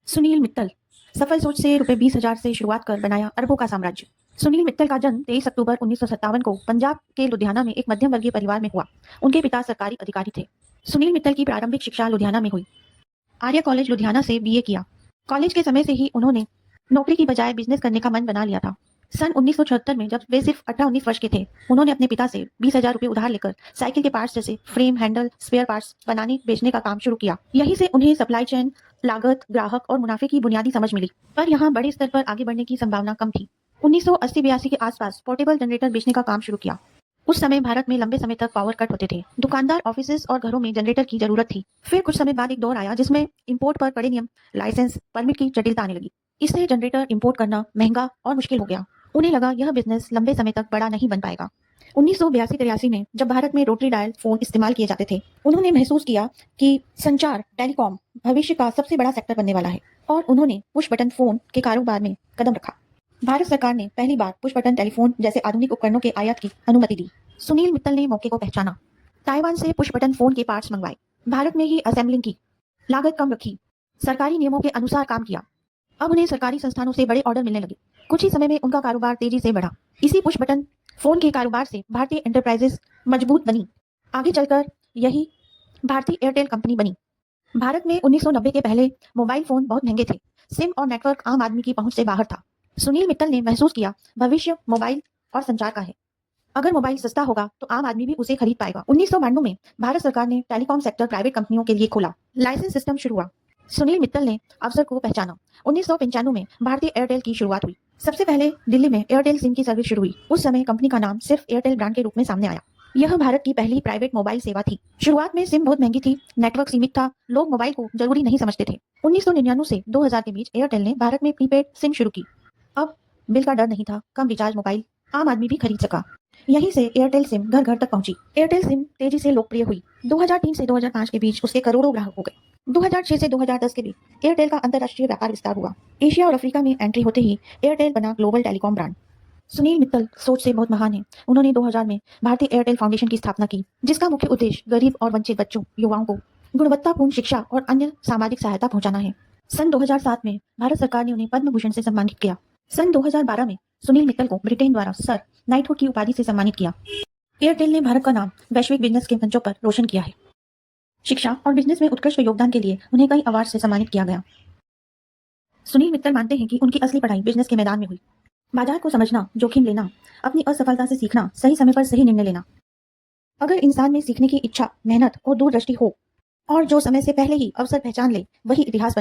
सुनील मित्तल सफल सोच से रुपए 20,000 से शुरुआत कर बनाया अरबों का साम्राज्य। सुनील मित्तल का जन्म 23 अक्टूबर 1957 को पंजाब के लुधियाना में एक मध्यम वर्गीय परिवार में हुआ। उनके पिता सरकारी अधिकारी थे। सुनील मित्तल की प्रारंभिक शिक्षा लुधियाना में हुई। आर्य कॉलेज लुधियाना से बीए किया। कॉलेज के समय से ही उन्होंने नौकरी की बजाय बिजनेस करने का मन बना लिया था। सन 1976 में जब वे सिर्फ 18-19 वर्ष के थे, उन्होंने अपने पिता से 20,000 रुपए उधार लेकर साइकिल के पार्ट्स जैसे फ्रेम, हैंडल, स्पेयर पार्ट्स बनाने बेचने का काम शुरू किया। यहीं से उन्हें सप्लाई चेन, लागत, ग्राहक और मुनाफे की बुनियादी समझ मिली, पर यहाँ बड़े स्तर पर आगे बढ़ने की संभावना कम थी। 1980-82 के आसपास पोर्टेबल जनरेटर बेचने का काम शुरू किया। उस समय भारत में लंबे समय तक पावर कट होते थे। दुकानदार, ऑफिसेज और घरों में जनरेटर की जरूरत थी। फिर कुछ समय बाद एक दौर आया जिसमें इंपोर्ट पर कड़े नियम, लाइसेंस, परमिट की जटिलता आने लगी। इससे जनरेटर इंपोर्ट करना महंगा और मुश्किल हो गया। उन्हें लगा यह बिजनेस लंबे समय तक बड़ा नहीं बन पाएगा। 1982-83 में जब भारत में रोटरी डायल फोन इस्तेमाल किए जाते थे, उन्होंने महसूस किया कि संचार, टेलीकॉम भविष्य का सबसे बड़ा सेक्टर बनने वाला है और उन्होंने पुश बटन फोन के कारोबार में कदम रखा। भारत सरकार ने पहली बार पुश बटन टेलीफोन जैसे आधुनिक उपकरणों के आयात की अनुमति दी। सुनील मित्तल ने मौके को पहचाना। ताइवान से पुश बटन फोन के पार्ट्स मंगवाए, भारत में ही असेंबलिंग की, लागत कम रखी, सरकारी नियमों के अनुसार काम किया। अब उन्हें सरकारी संस्थानों से बड़े ऑर्डर मिलने लगे। कुछ ही समय में उनका कारोबार तेजी से बढ़ा। इसी पुश बटन फोन के कारोबार से भारतीय एंटरप्राइजेस मजबूत बनी। आगे चलकर यही भारतीय एयरटेल कंपनी बनी। भारत में 1990 के पहले मोबाइल फोन बहुत महंगे थे। सिम और नेटवर्क आम आदमी की पहुंच से बाहर था। सुनील मित्तल ने महसूस किया, भविष्य मोबाइल और संचार का है। अगर मोबाइल सस्ता होगा तो आम आदमी भी उसे खरीद पाएगा। 1992 में भारत सरकार ने टेलीकॉम सेक्टर प्राइवेट कंपनियों के लिए खोला। लाइसेंस सिस्टम शुरू हुआ। सुनील मित्तल ने अवसर को पहचाना। 1995 में भारतीय एयरटेल की शुरुआत हुई। सबसे पहले दिल्ली में एयरटेल सिम की सर्विस शुरू हुई। उस समय कंपनी का नाम सिर्फ एयरटेल ब्रांड के रूप में सामने आया। यह भारत की पहली प्राइवेट मोबाइल सेवा थी। शुरुआत में सिम बहुत महंगी थी, नेटवर्क सीमित था, लोग मोबाइल को जरूरी नहीं समझते थे। 1999 से 2000 के बीच एयरटेल ने भारत में प्रीपेड सिम शुरू की। अब बिल का डर नहीं था, कम रिचार्ज मोबाइल आम आदमी भी खरीद सका। यहीं से एयरटेल सिम घर घर तक पहुंची। एयरटेल सिम तेजी से लोकप्रिय हुई। 2003 से 2005 के बीच उसके करोड़ों ग्राहक हो गए। 2006 से 2010 के बीच एयरटेल का अंतर्राष्ट्रीय व्यापार विस्तार हुआ। एशिया और अफ्रीका में एंट्री होते ही एयरटेल बना global telecom brand. Sunil Mittal सोच से बहुत महान है। उन्होंने 2000 में भारतीय एयरटेल फाउंडेशन की स्थापना की, जिसका मुख्य उद्देश्य गरीब और वंचित बच्चों, युवाओं को गुणवत्तापूर्ण शिक्षा और अन्य सामाजिक सहायता पहुंचाना है। सन 2007 में भारत सरकार ने उन्हें पद्म भूषण से सम्मानित किया। सन 2012 में सुनील मित्तल को ब्रिटेन द्वारा सर नाइटहुड की उपाधि से सम्मानित किया। एयरटेल ने भारत का नाम वैश्विक बिजनेस के मंचों पर रोशन किया है। शिक्षा और बिजनेस में उत्कृष्ट योगदान के लिए उन्हें कई अवार्ड से सम्मानित किया गया। सुनील मित्तल मानते हैं कि उनकी असली पढ़ाई बिजनेस के मैदान में हुई। बाजार को समझना, जोखिम लेना, अपनी असफलता से सीखना, सही समय पर सही निर्णय लेना। अगर इंसान में सीखने की इच्छा, मेहनत और दूरदृष्टि हो और जो समय से पहले ही अवसर पहचान ले, वही इतिहास बना